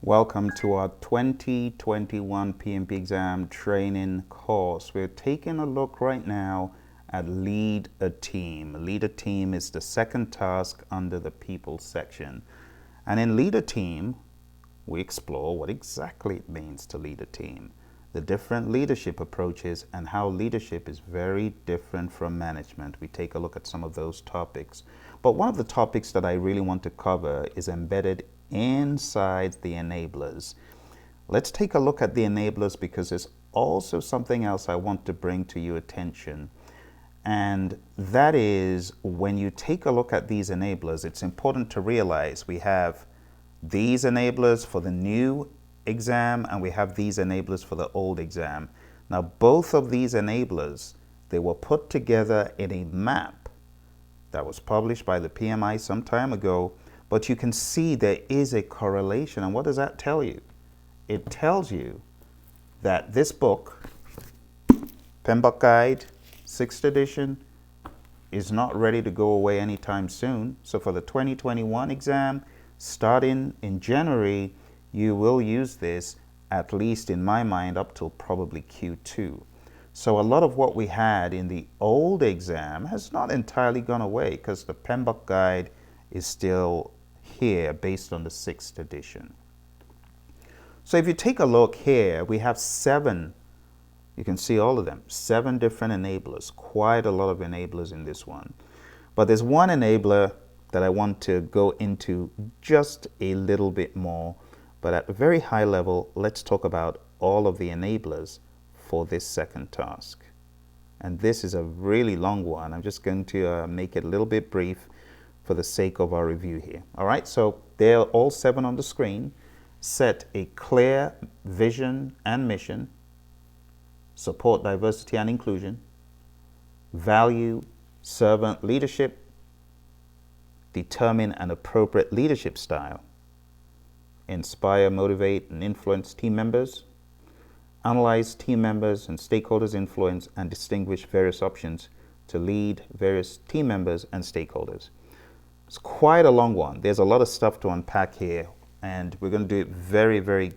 Welcome to our 2021 PMP Exam training course. We're taking a look right now at Lead a Team. Lead a Team is the second task under the People section. And in Lead a Team, we explore what exactly it means to lead a team, the different leadership approaches, and how leadership is very different from management. We take a look at some of those topics. But one of the topics that I really want to cover is embedded inside the enablers. Let's take a look at the enablers because there's also something else I want to bring to your attention. And that is, when you take a look at these enablers, it's important to realize we have these enablers for the new exam and we have these enablers for the old exam. Now, both of these enablers, they were put together in a map that was published by the PMI some time ago, but you can see there is a correlation. And what does that tell you? It tells you that this book, PMBOK Guide, 6th edition, is not ready to go away anytime soon. So for the 2021 exam, starting in January, you will use this, at least in my mind, up till probably Q2. So a lot of what we had in the old exam has not entirely gone away because the PMBOK Guide is still here based on the 6th edition. So if you take a look here, we have 7, you can see all of them, 7 different enablers, quite a lot of enablers in this one. But there's one enabler that I want to go into just a little bit more, but at a very high level, let's talk about all of the enablers for this second task. And this is a really long one. I'm just going to make it a little bit brief for the sake of our review here. All right, so they're all 7 on the screen. Set a clear vision and mission, support diversity and inclusion, value servant leadership, determine an appropriate leadership style, inspire, motivate, and influence team members, analyze team members and stakeholders' influence, and distinguish various options to lead various team members and stakeholders. It's quite a long one. There's a lot of stuff to unpack here, and we're going to do it very, very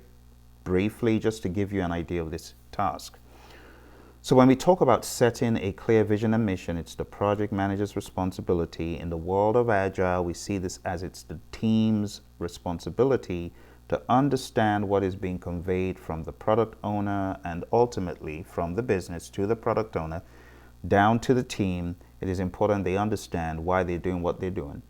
briefly just to give you an idea of this task. So when we talk about setting a clear vision and mission, it's the project manager's responsibility. In the world of Agile, we see this as it's the team's responsibility to understand what is being conveyed from the product owner and ultimately from the business to the product owner down to the team. It is important they understand why they're doing what they're doing.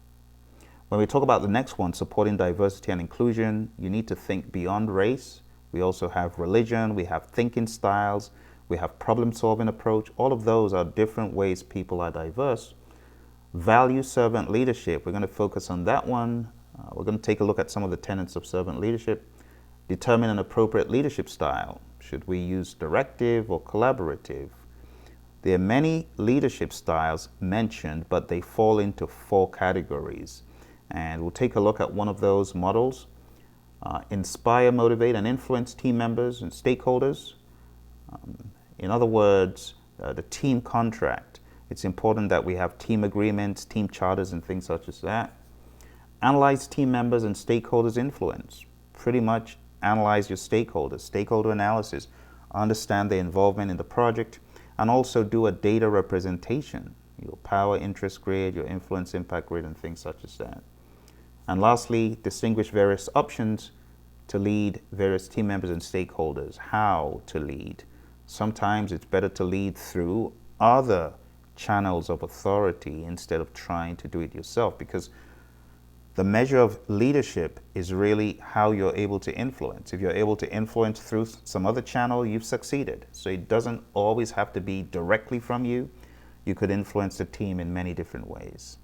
When we talk about the next one, supporting diversity and inclusion, you need to think beyond race. We also have religion, we have thinking styles, we have problem-solving approach. All of those are different ways people are diverse. Value servant leadership, we're going to focus on that one. We're going to take a look at some of the tenets of servant leadership. Determine an appropriate leadership style. Should we use directive or collaborative? There are many leadership styles mentioned, but they fall into 4 categories. And we'll take a look at one of those models. Inspire, motivate, and influence team members and stakeholders. In other words, the team contract. It's important that we have team agreements, team charters, and things such as that. Analyze team members and stakeholders' influence. Pretty much analyze your stakeholders, stakeholder analysis, understand their involvement in the project, and also do a data representation, your power interest grid, your influence impact grid, and things such as that. And lastly, distinguish various options to lead various team members and stakeholders. How to lead. Sometimes it's better to lead through other channels of authority instead of trying to do it yourself, because the measure of leadership is really how you're able to influence. If you're able to influence through some other channel, you've succeeded. So it doesn't always have to be directly from you. You could influence the team in many different ways.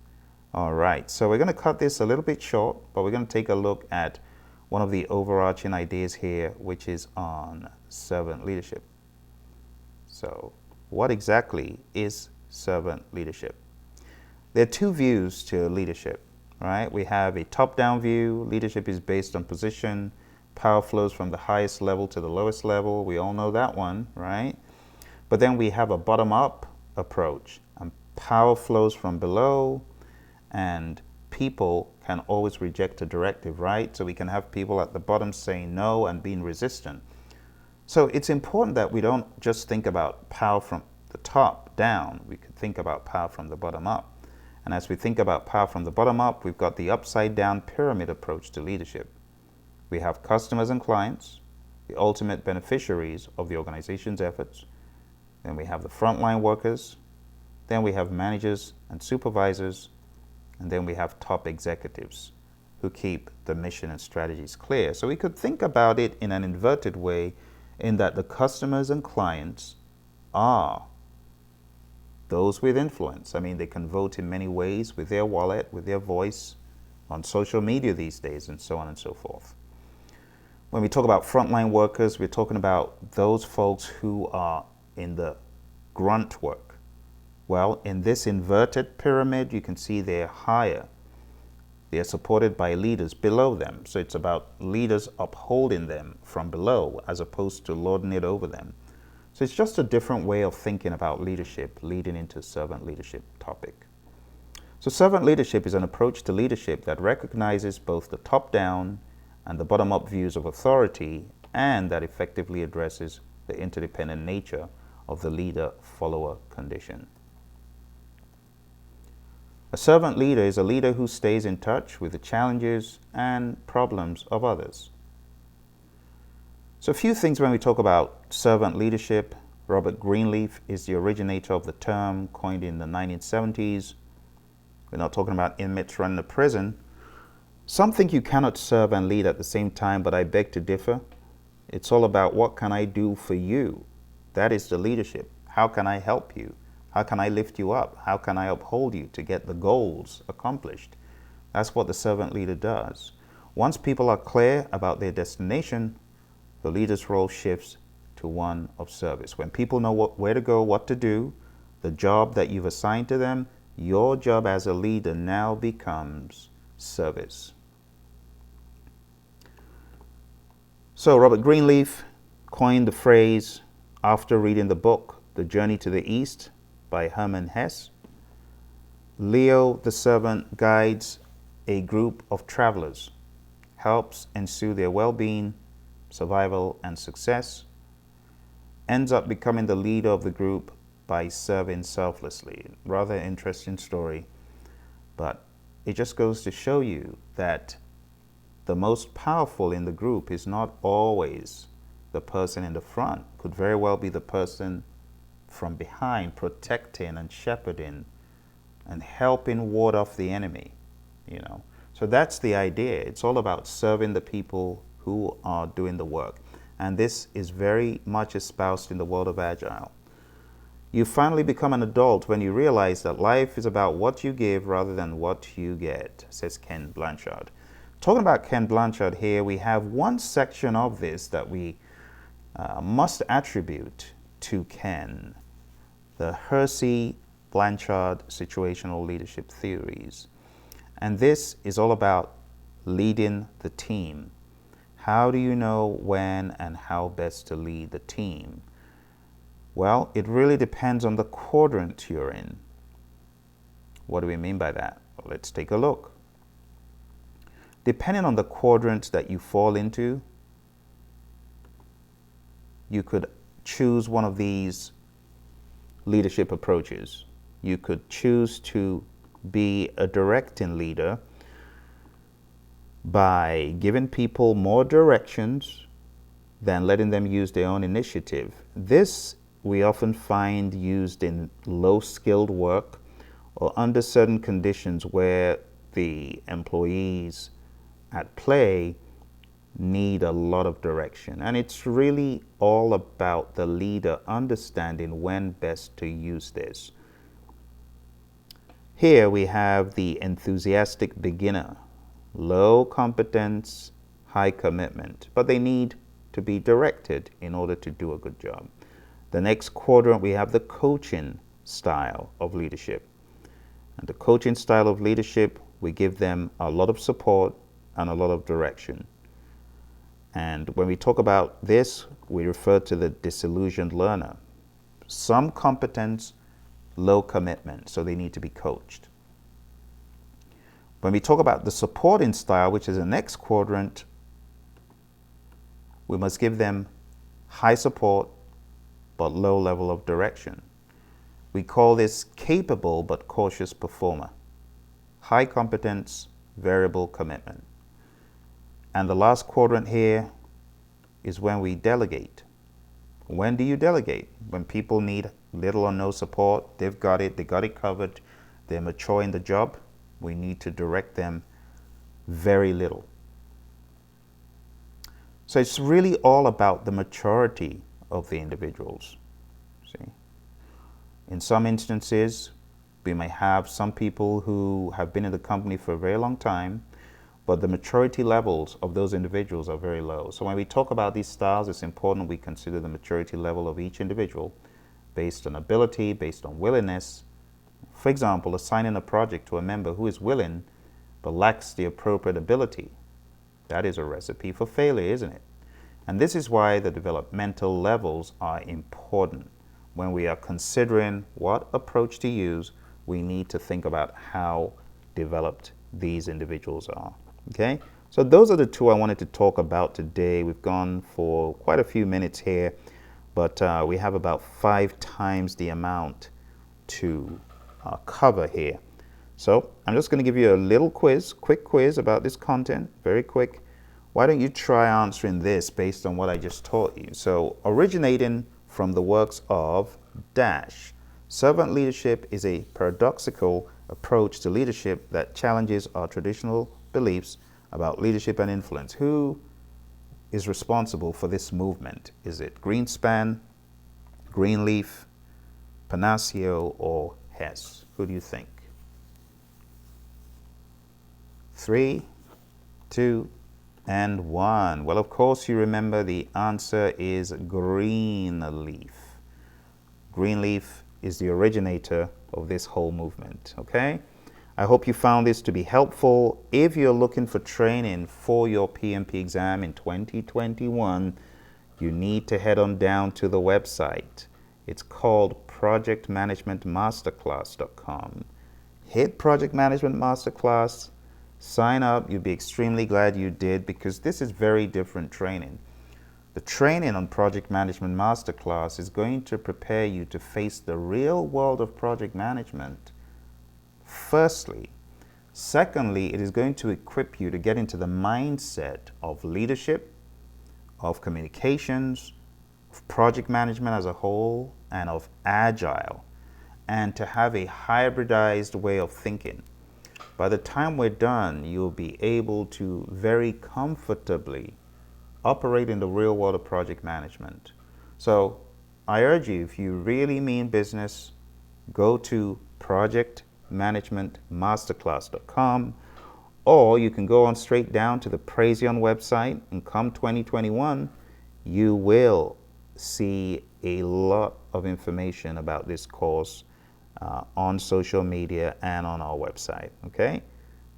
All right, so we're going to cut this a little bit short, but we're going to take a look at one of the overarching ideas here, which is on servant leadership. So what exactly is servant leadership? There are 2 views to leadership. Right? We have a top-down view. Leadership is based on position. Power flows from the highest level to the lowest level. We all know that one, right? But then we have a bottom-up approach. And power flows from below, and people can always reject a directive, right? So we can have people at the bottom saying no and being resistant. So it's important that we don't just think about power from the top down. We could think about power from the bottom up. And as we think about power from the bottom up, we've got the upside down pyramid approach to leadership. We have customers and clients, the ultimate beneficiaries of the organization's efforts. Then we have the frontline workers. Then we have managers and supervisors. And then we have top executives who keep the mission and strategies clear. So we could think about it in an inverted way, in that the customers and clients are those with influence. I mean, they can vote in many ways, with their wallet, with their voice, on social media these days, and so on and so forth. When we talk about frontline workers, we're talking about those folks who are in the grunt work. Well, in this inverted pyramid, you can see they're higher. They're supported by leaders below them. So it's about leaders upholding them from below as opposed to lording it over them. So it's just a different way of thinking about leadership, leading into servant leadership topic. So servant leadership is an approach to leadership that recognizes both the top-down and the bottom-up views of authority, and that effectively addresses the interdependent nature of the leader-follower condition. A servant leader is a leader who stays in touch with the challenges and problems of others. So a few things when we talk about servant leadership. Robert Greenleaf is the originator of the term, coined in the 1970s. We're not talking about inmates running a prison. Some think you cannot serve and lead at the same time, but I beg to differ. It's all about what can I do for you? That is the leadership. How can I help you? How can I lift you up? How can I uphold you to get the goals accomplished? That's what the servant leader does. Once people are clear about their destination, the leader's role shifts to one of service. When people know where to go, what to do, the job that you've assigned to them, your job as a leader now becomes service. So Robert Greenleaf coined the phrase after reading the book, The Journey to the East by Hermann Hesse. Leo the servant guides a group of travelers, helps ensure their well-being, survival, and success, ends up becoming the leader of the group by serving selflessly. Rather interesting story, but it just goes to show you that the most powerful in the group is not always the person in the front. Could very well be the person from behind, protecting and shepherding and helping ward off the enemy, So that's the idea. It's all about serving the people who are doing the work. And this is very much espoused in the world of Agile. You finally become an adult when you realize that life is about what you give rather than what you get, says Ken Blanchard. Talking about Ken Blanchard here, we have one section of this that we must attribute to Ken, the Hersey-Blanchard situational leadership theories. And this is all about leading the team. How do you know when and how best to lead the team? Well, it really depends on the quadrant you're in. What do we mean by that? Well, let's take a look. Depending on the quadrant that you fall into, you could choose one of these leadership approaches. You could choose to be a directing leader by giving people more directions than letting them use their own initiative. This we often find used in low-skilled work or under certain conditions where the employees at play need a lot of direction. And it's really all about the leader understanding when best to use this. Here we have the enthusiastic beginner. Low competence, high commitment, but they need to be directed in order to do a good job. The next quadrant, we have the coaching style of leadership. And the coaching style of leadership, we give them a lot of support and a lot of direction. And when we talk about this, we refer to the disillusioned learner. Some competence, low commitment, so they need to be coached. When we talk about the supporting style, which is the next quadrant, we must give them high support but low level of direction. We call this capable but cautious performer. High competence, variable commitment. And the last quadrant here is when we delegate. When do you delegate? When people need little or no support, they got it covered, they're mature in the job, we need to direct them very little. So it's really all about the maturity of the individuals. See? In some instances, we may have some people who have been in the company for a very long time, but the maturity levels of those individuals are very low. So when we talk about these styles, it's important we consider the maturity level of each individual based on ability, based on willingness. For example, assigning a project to a member who is willing but lacks the appropriate ability. That is a recipe for failure, isn't it? And this is why the developmental levels are important. When we are considering what approach to use, we need to think about how developed these individuals are. Okay, so those are the two I wanted to talk about today. We've gone for quite a few minutes here, but we have about 5 times the amount to cover here. So I'm just going to give you a little quick quiz about this content, very quick. Why don't you try answering this based on what I just taught you? So originating from the works of Dash. Servant leadership is a paradoxical approach to leadership that challenges our traditional beliefs about leadership and influence. Who is responsible for this movement? Is it Greenspan, Greenleaf, Panaccio, or Hess? Who do you think? 3, 2, and 1. Well, of course, you remember the answer is Greenleaf. Greenleaf is the originator of this whole movement, okay? I hope you found this to be helpful. If you're looking for training for your PMP exam in 2021, you need to head on down to the website. It's called projectmanagementmasterclass.com. Hit Project Management Masterclass, sign up. You'll be extremely glad you did, because this is very different training. The training on Project Management Masterclass is going to prepare you to face the real world of project management, firstly. Secondly, it is going to equip you to get into the mindset of leadership, of communications, of project management as a whole, and of agile, and to have a hybridized way of thinking. By the time we're done, you'll be able to very comfortably operate in the real world of project management. So I urge you, if you really mean business, go to projectmanagementmasterclass.com, or you can go on straight down to the Praizion website, and come 2021, you will see a lot of information about this course on social media and on our website. Okay?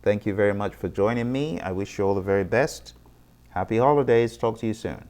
Thank you very much for joining me. I wish you all the very best. Happy holidays. Talk to you soon.